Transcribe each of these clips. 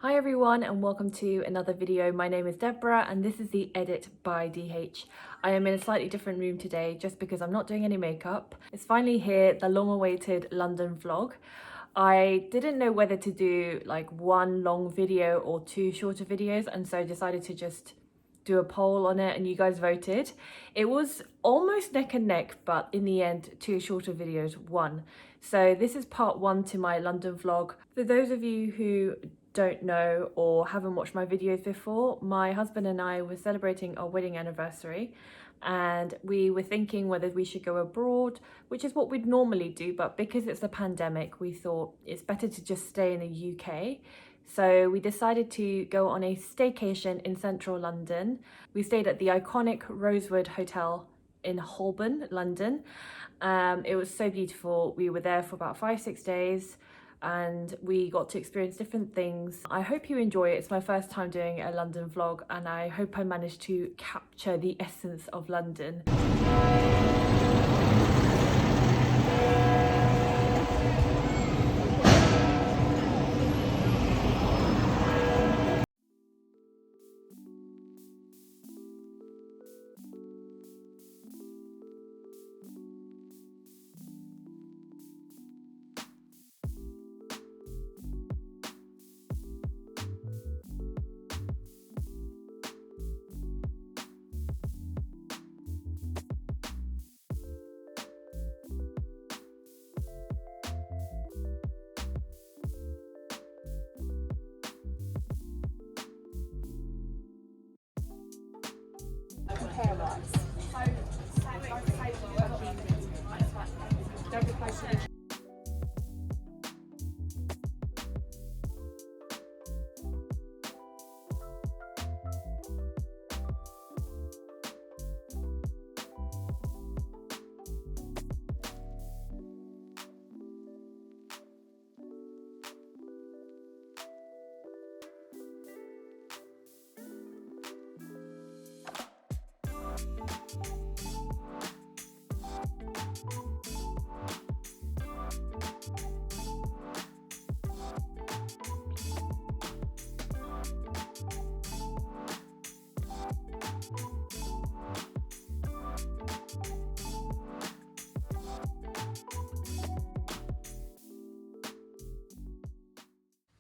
Hi everyone and welcome to another video. My name is Deborah and this is the Edit by DH. I am in a slightly different room today just because I'm not doing any makeup. It's finally here, the long-awaited London vlog. I didn't know whether to do like one long video or two shorter videos, and so I decided to just do a poll on it and you guys voted. It was almost neck and neck, but in the end two shorter videos won. So this is part one to my London vlog. For those of you who don't know or haven't watched my videos before, my husband and I were celebrating our wedding anniversary and we were thinking whether we should go abroad, which is what we'd normally do, but because it's a pandemic we thought it's better to just stay in the UK. So we decided to go on a staycation in central London. We stayed at the iconic Rosewood Hotel in Holborn, London. It was so beautiful. We were there for about 5-6 days and we got to experience different things. I hope you enjoy it. It's my first time doing a London vlog and I hope I managed to capture the essence of London.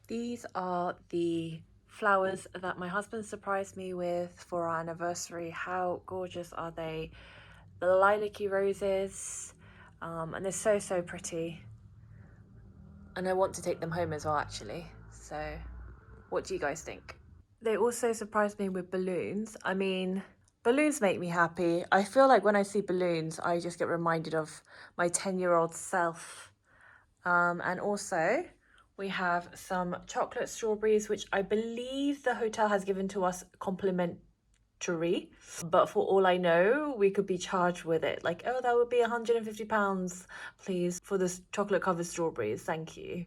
These are the flowers that my husband surprised me with for our anniversary. How gorgeous are they? The lilac-y roses, and they're so pretty. And I want to take them home as well, actually. So what do you guys think? They also surprised me with balloons. I mean, balloons make me happy. I feel like when I see balloons, I just get reminded of my 10-year-old self. And also, we have some chocolate strawberries, which I believe the hotel has given to us complimentary. But for all I know, we could be charged with it. Like, oh, that would be £150, please, for this chocolate-covered strawberries. Thank you.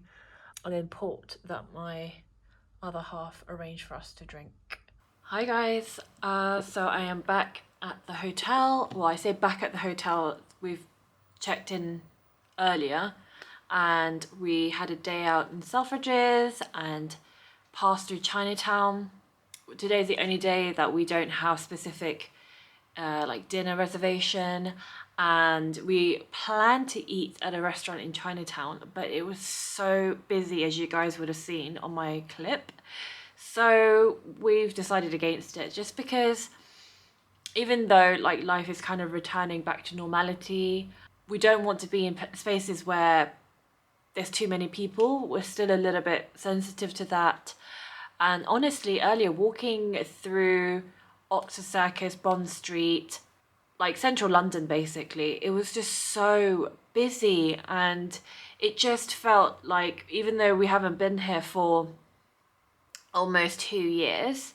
And then port that my other half arranged for us to drink. Hi guys, so I am back at the hotel. Well, I say back at the hotel. We've checked in earlier and we had a day out in Selfridges and passed through Chinatown. Today's the only day that we don't have specific like dinner reservation, and we planned to eat at a restaurant in Chinatown, but it was so busy, as you guys would have seen on my clip. So we've decided against it, just because even though like life is kind of returning back to normality, we don't want to be in spaces where there's too many people. We're still a little bit sensitive to that. And honestly, earlier walking through Oxford Circus, Bond Street, like central London basically, it was just so busy, and it just felt like, even though we haven't been here for almost 2 years,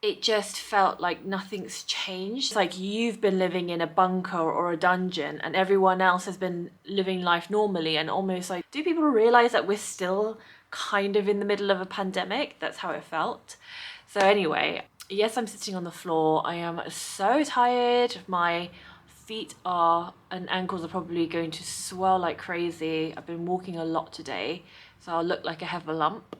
it just felt like nothing's changed. It's like you've been living in a bunker or a dungeon and everyone else has been living life normally, and almost like, do people realize that we're still kind of in the middle of a pandemic? That's how it felt. So anyway, yes, I'm sitting on the floor. I am so tired. My feet are and ankles are probably going to swell like crazy. I've been walking a lot today, so I'll look like I have a lump.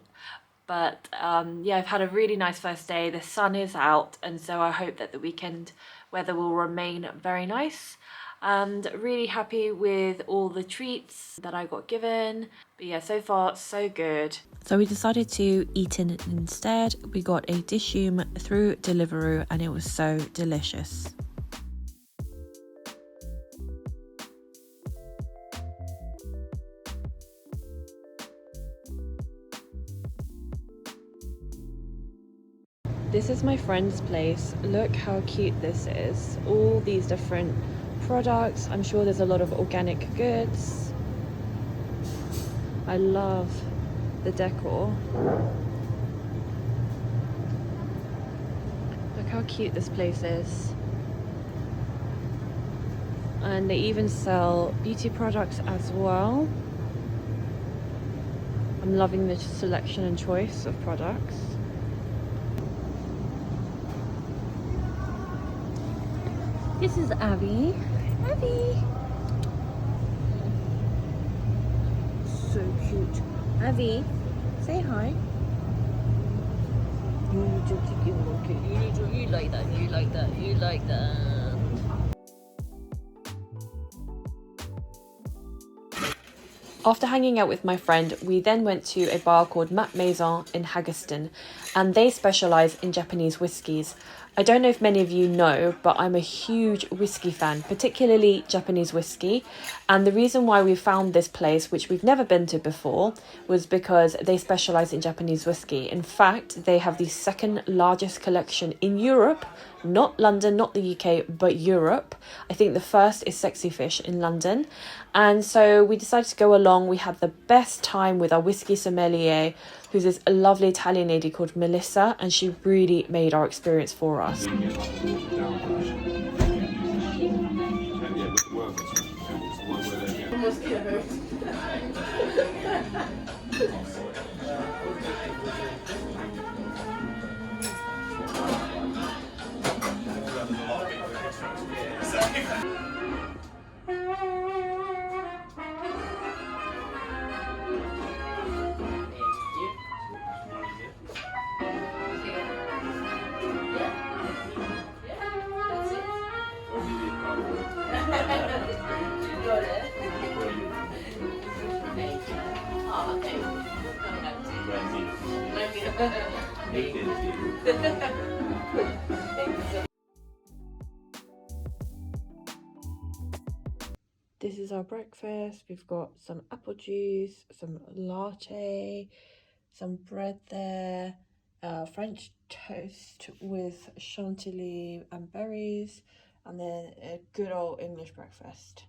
But yeah, I've had a really nice first day. The sun is out, and so I hope that the weekend weather will remain very nice. And really happy with all the treats that I got given. But yeah, so far so good. So we decided to eat in instead. We got a Dishoom through Deliveroo and it was so delicious. This is my friend's place. Look how cute this is. All these different products. I'm sure there's a lot of organic goods. I love the decor. Look how cute this place is. And they even sell beauty products as well. I'm loving the selection and choice of products. This is Abby. Abby! So cute. Abby, say hi. You like that, you like that, you like that. After hanging out with my friend, we then went to a bar called Maison in Haggerston, and they specialise in Japanese whiskies. I don't know if many of you know, but I'm a huge whiskey fan, particularly Japanese whiskey. And the reason why we found this place, which we've never been to before, was because they specialise in Japanese whiskey. In fact, they have the second largest collection in Europe, not London, not the UK, but Europe. I think the first is Sexy Fish in London. And so we decided to go along. We had the best time with our whiskey sommelier, who's this lovely Italian lady called Melissa, and she really made our experience for us. This is our breakfast. We've got some apple juice, some latte, some bread there, French toast with chantilly and berries, and then a good old English breakfast.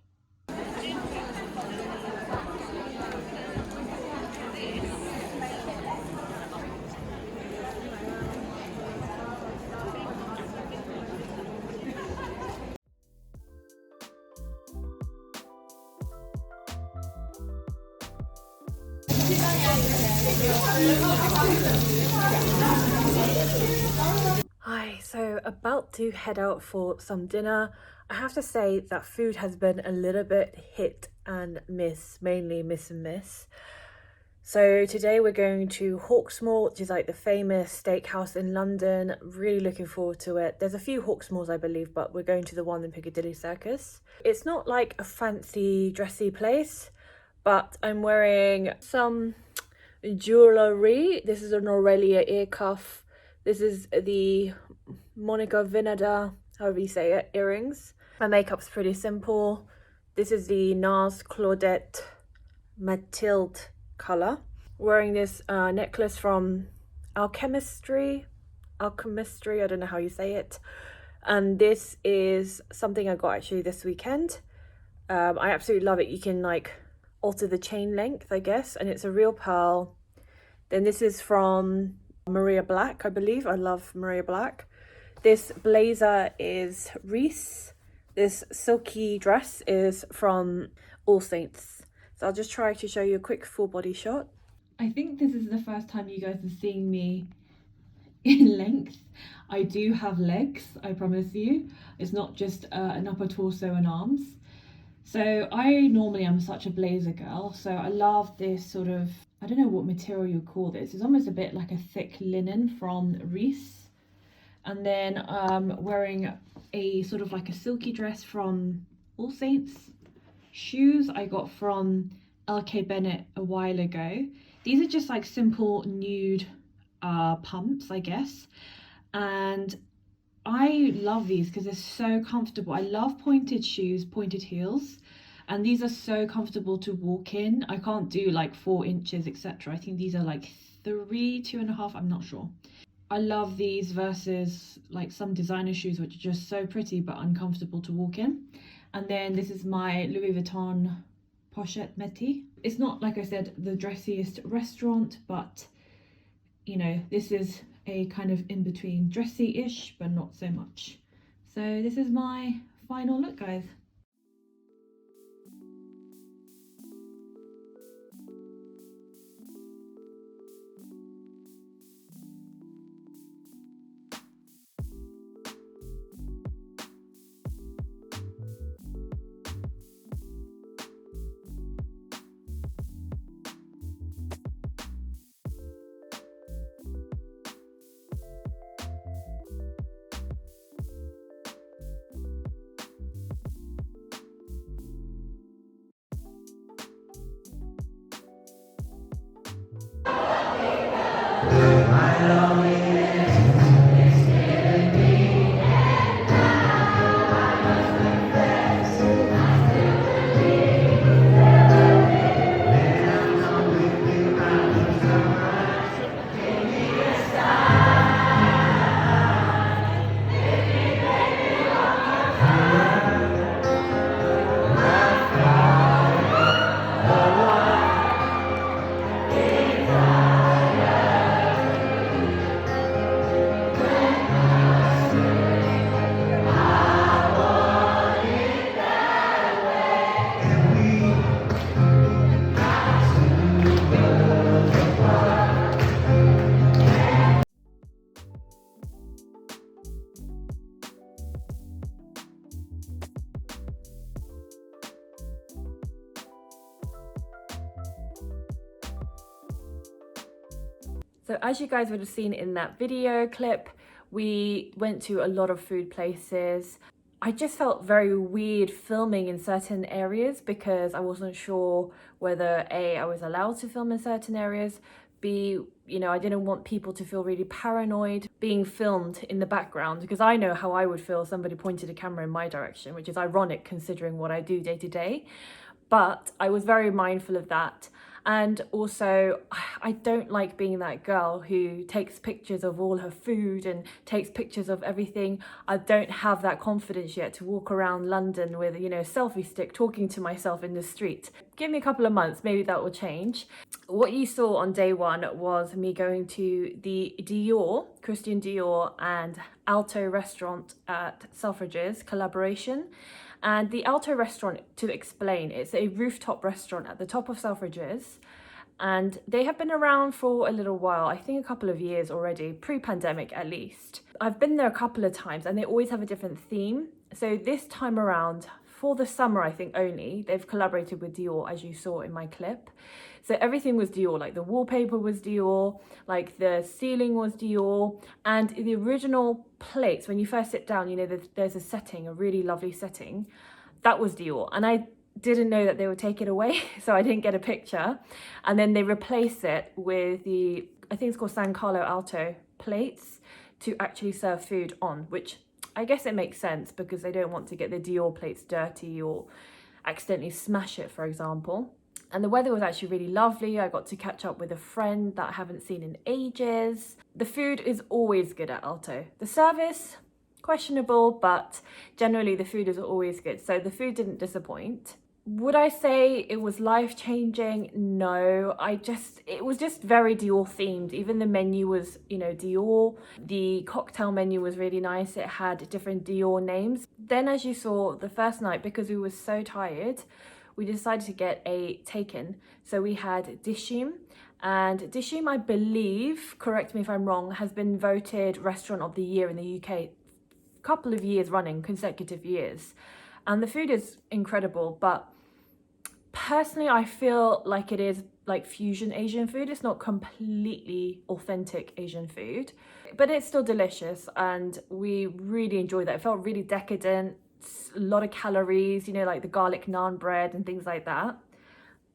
Hi, so about to head out for some dinner. I have to say that food has been a little bit hit and miss, mainly miss and miss. So today we're going to Hawksmoor, which is like the famous steakhouse in London. Really looking forward to it. There's a few Hawksmoors, I believe, but we're going to the one in Piccadilly Circus. It's not like a fancy dressy place, but I'm wearing some jewellery. This is an Aurelia ear cuff. This is the Monica Vinader, however you say it, earrings. My makeup's pretty simple. This is the NARS Claudette Mathilde colour. Wearing this necklace from Alchemistry, I don't know how you say it. And this is something I got actually this weekend. I absolutely love it. You can like alter the chain length, I guess, and it's a real pearl. Then this is from Maria Black, I believe. I love Maria Black. This blazer is Reese. This silky dress is from All Saints. So I'll just try to show you a quick full body shot. I think this is the first time you guys are seeing me in length. I do have legs, I promise you. It's not just an upper torso and arms. So I normally am such a blazer girl, so I love this sort of I don't know what material you call this. It's almost a bit like a thick linen from Reese. And then wearing a sort of like a silky dress from All Saints. Shoes I got from 𝕗𝕠𝕕𝕤𝕗𝕗 a while ago. These are just like simple nude pumps, I guess. And I love these because they're so comfortable. I love pointed shoes, pointed heels, and these are so comfortable to walk in. I can't do like 4 inches, etc. I think these are like 3, 2.5, I'm not sure. I love these versus like some designer shoes which are just so pretty but uncomfortable to walk in. And then this is my Louis Vuitton pochette métis. It's not, like I said, the dressiest restaurant, but you know, this is a kind of in between, dressy-ish but not so much. So this is my final look, guys. So as you guys would have seen in that video clip, we went to a lot of food places. I just felt very weird filming in certain areas because I wasn't sure whether A, I was allowed to film in certain areas, B, you know, I didn't want people to feel really paranoid being filmed in the background, because I know how I would feel if somebody pointed a camera in my direction, which is ironic considering what I do day to day. But I was very mindful of that. And also, I don't like being that girl who takes pictures of all her food and takes pictures of everything. I don't have that confidence yet to walk around London with, you know, a selfie stick talking to myself in the street. Give me a couple of months, maybe that will change. What you saw on day one was me going to the Dior, Christian Dior and 𝕗𝕠 restaurant at Selfridges collaboration. And the 𝕗𝕠 restaurant, to explain, it's a rooftop restaurant at the top of Selfridges, and they have been around for a little while, I think a couple of years already, pre-pandemic at least. I've been there a couple of times and they always have a different theme. So this time around, for the summer I think only, they've collaborated with Dior, as you saw in my clip. So everything was Dior, like the wallpaper was Dior, like the ceiling was Dior, and the original plates, when you first sit down, you know, there's a setting, a really lovely setting, that was Dior. And I didn't know that they would take it away, so I didn't get a picture. And then they replace it with the, I think it's called San Carlo Alto plates to actually serve food on, which I guess it makes sense because they don't want to get the Dior plates dirty or accidentally smash it, for example. And the weather was actually really lovely. I got to catch up with a friend that I haven't seen in ages. The food is always good at 𝕗𝕠. The service, questionable, but generally the food is always good. So the food didn't disappoint. Would I say it was life-changing? No, it was just very Dior themed. Even the menu was, you know, Dior. The cocktail menu was really nice. It had different Dior names. Then, as you saw the first night, because we were so tired, we decided to get a take-in. So we had Dishoom, and Dishoom, I believe, correct me if I'm wrong, has been voted Restaurant of the Year in the UK a couple of years running, consecutive years. And the food is incredible, but personally I feel like it is like fusion Asian food. It's not completely authentic Asian food, but it's still delicious, and we really enjoyed that. It felt really decadent, a lot of calories, you know, like the garlic naan bread and things like that.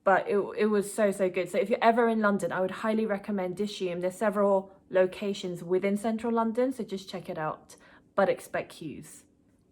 But it was so good. So if you're ever in London, I would highly recommend Dishoom. There's several locations within central London, so just check it out, but expect queues.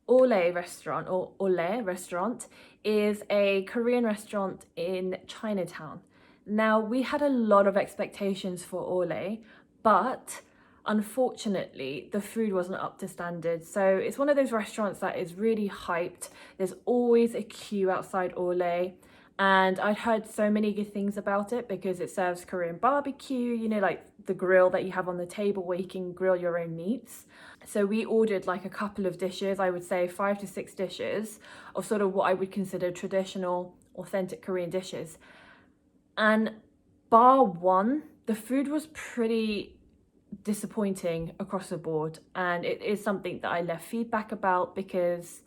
Olle restaurant, or Olle restaurant, is a Korean restaurant in Chinatown. Now, we had a lot of expectations for Olle, but unfortunately, the food wasn't up to standard. So it's one of those restaurants that is really hyped. There's always a queue outside Olle. And I'd heard so many good things about it because it serves Korean barbecue, you know, like the grill that you have on the table where you can grill your own meats. So we ordered like a couple of dishes, I would say 5 to 6 dishes of sort of what I would consider traditional, authentic Korean dishes. And bar one, the food was pretty disappointing across the board. And it is something that I left feedback about because,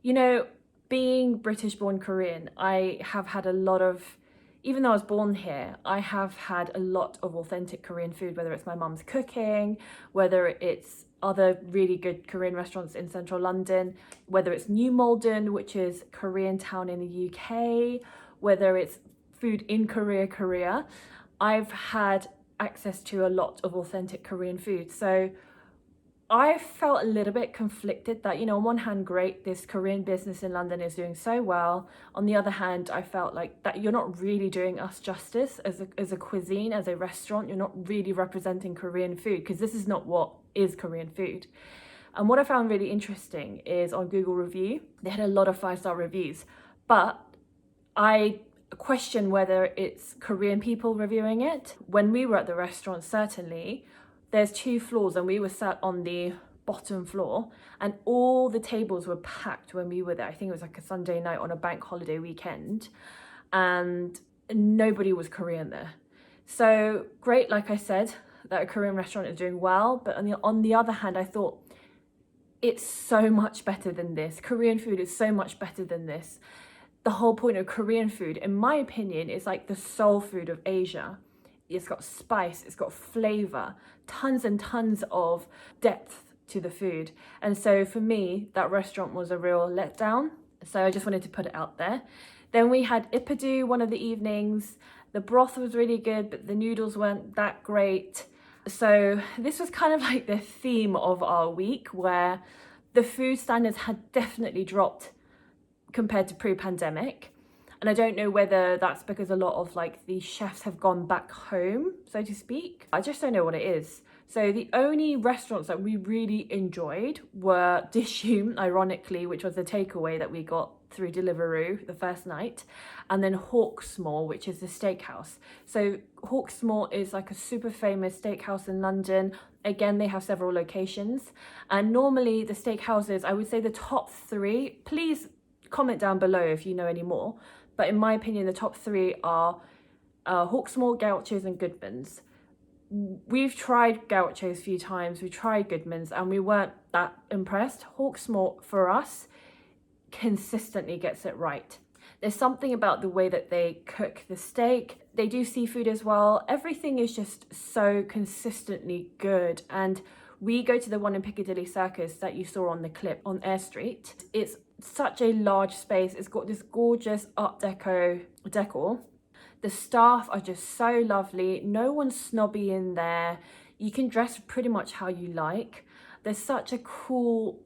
you know, being British born Korean, I have had a lot of, even though I was born here, I have had a lot of authentic Korean food, whether it's my mum's cooking, whether it's other really good Korean restaurants in central London, whether it's New Malden, which is Korean town in the UK, whether it's food in Korea. I've had access to a lot of authentic Korean food. So I felt a little bit conflicted that, you know, on one hand, great, this Korean business in London is doing so well. On the other hand, I felt like that you're not really doing us justice as a cuisine, as a restaurant. You're not really representing Korean food because this is not what is Korean food. And what I found really interesting is on Google review, they had a lot of 5-star reviews, but I question whether it's Korean people reviewing it. When we were at the restaurant, certainly, there's 2 floors and we were sat on the bottom floor and all the tables were packed when we were there. I think it was like a Sunday night on a bank holiday weekend and nobody was Korean there. So great, like I said, that a Korean restaurant is doing well, but on the other hand, I thought it's so much better than this. Korean food is so much better than this. The whole point of Korean food, in my opinion, is like the soul food of Asia. It's got spice, it's got flavor, tons and tons of depth to the food. And so for me, that restaurant was a real letdown. So I just wanted to put it out there. Then we had 𝕊𝕦𝕒𝕣 one of the evenings. The broth was really good, but the noodles weren't that great. So this was kind of like the theme of our week, where the food standards had definitely dropped compared to pre-pandemic. And I don't know whether that's because a lot of like the chefs have gone back home, so to speak. I just don't know what it is. So the only restaurants that we really enjoyed were Dishoom, ironically, which was the takeaway that we got through Deliveroo the first night, and then Hawksmoor, which is the steakhouse. So Hawksmoor is like a super famous steakhouse in London. Again, they have several locations. And normally the steakhouses, I would say the top 3, please comment down below if you know any more. But in my opinion, the top 3 are Hawksmoor, 𝕬𝕗𝕗𝕗 and Goodman's. We've tried 𝕬𝕗𝕗𝕗 a few times, we tried Goodman's, and we weren't that impressed. Hawksmoor, for us, consistently gets it right. There's something about the way that they cook the steak. They do seafood as well. Everything is just so consistently good. And we go to the one in Piccadilly Circus that you saw on the clip on Eyre Street. It's such a large space. It's got this gorgeous Art Deco decor. The staff are just so lovely. No one's snobby in there. You can dress pretty much how you like. There's such a cool,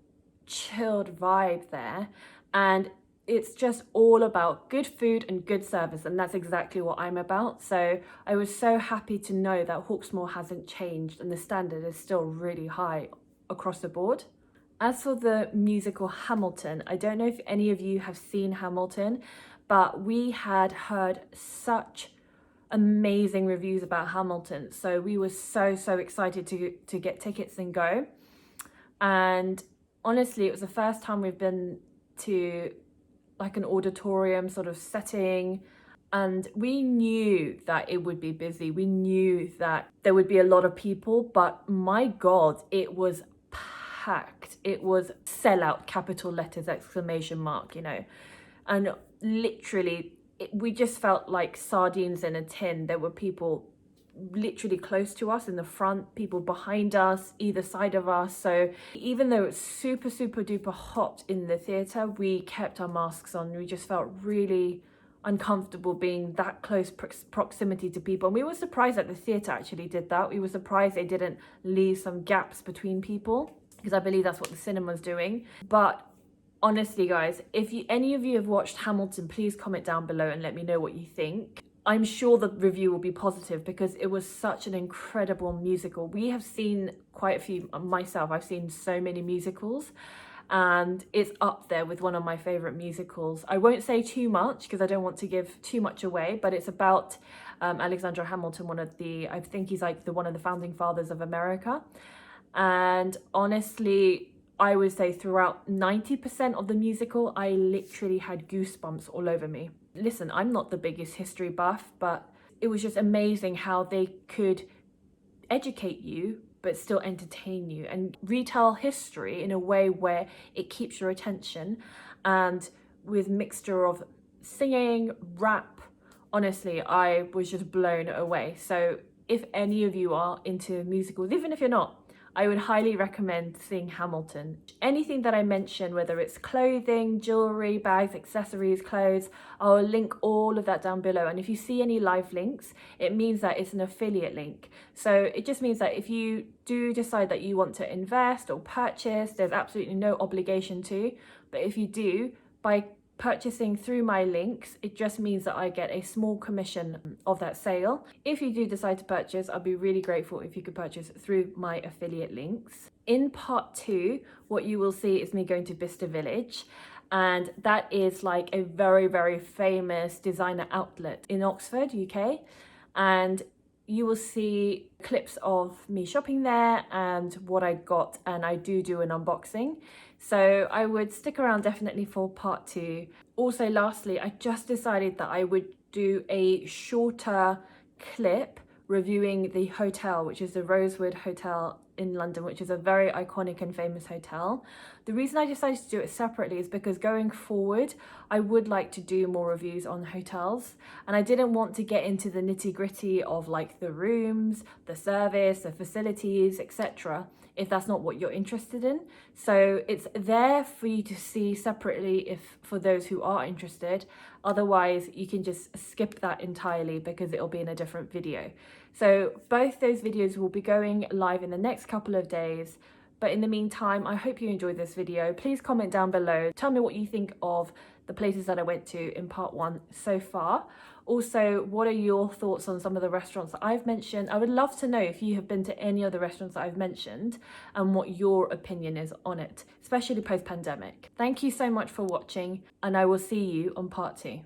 chilled vibe there. And it's just all about good food and good service. And that's exactly what I'm about. So I was so happy to know that Hawksmoor hasn't changed and the standard is still really high across the board. As for the musical Hamilton, I don't know if any of you have seen Hamilton, but we had heard such amazing reviews about Hamilton. So we were so excited to get tickets and go. And honestly, it was the first time we've been to like an auditorium sort of setting. And we knew that it would be busy. We knew that there would be a lot of people, but my God, it was packed. It was sellout, capital letters, exclamation mark, you know. And literally we just felt like sardines in a tin. There were people literally close to us in the front, people behind us, either side of us. So even though it's super duper hot in the theatre, we kept our masks on. We just felt really uncomfortable being that close proximity to people, and we were surprised that the theatre actually did that. We were surprised they didn't leave some gaps between people, because I believe that's what the cinema's doing. But honestly guys, if any of you have watched Hamilton, please comment down below and let me know what you think. I'm sure the review will be positive because it was such an incredible musical. We have seen quite a few, myself, I've seen so many musicals, and it's up there with one of my favorite musicals. I won't say too much because I don't want to give too much away, but it's about Alexander Hamilton, I think he's like one of the founding fathers of America. And honestly, I would say throughout 90% of the musical, I literally had goosebumps all over me. Listen, I'm not the biggest history buff, but it was just amazing how they could educate you but still entertain you and retell history in a way where it keeps your attention, and with mixture of singing, rap. Honestly, I was just blown away. So if any of you are into musicals, even if you're not, I would highly recommend seeing Hamilton. Anything that I mentioned, whether it's clothing, jewelry, bags, accessories, clothes, I'll link all of that down below. And if you see any live links, it means that it's an affiliate link. So it just means that if you do decide that you want to invest or purchase, there's absolutely no obligation to. But if you do, by purchasing through my links, it just means that I get a small commission of that sale. If you do decide to purchase, I'd be really grateful if you could purchase through my affiliate links. In part 2, what you will see is me going to Bicester Village, and that is like a very famous designer outlet in Oxford, UK, and you will see clips of me shopping there and what I got, and I do an unboxing. So I would stick around definitely for part 2. Also, lastly, I just decided that I would do a shorter clip reviewing the hotel, which is the Rosewood Hotel in London, which is a very iconic and famous hotel. The reason I decided to do it separately is because going forward, I would like to do more reviews on hotels, and I didn't want to get into the nitty-gritty of like the rooms, the service, the facilities, etc., if that's not what you're interested in. So it's there for you to see separately if for those who are interested. Otherwise, you can just skip that entirely because it'll be in a different video. So both those videos will be going live in the next couple of days. But in the meantime, I hope you enjoyed this video. Please comment down below. Tell me what you think of the places that I went to in part 1 so far. Also, what are your thoughts on some of the restaurants that I've mentioned? I would love to know if you have been to any other restaurants that I've mentioned and what your opinion is on it, especially post-pandemic. Thank you so much for watching, and I will see you on part 2.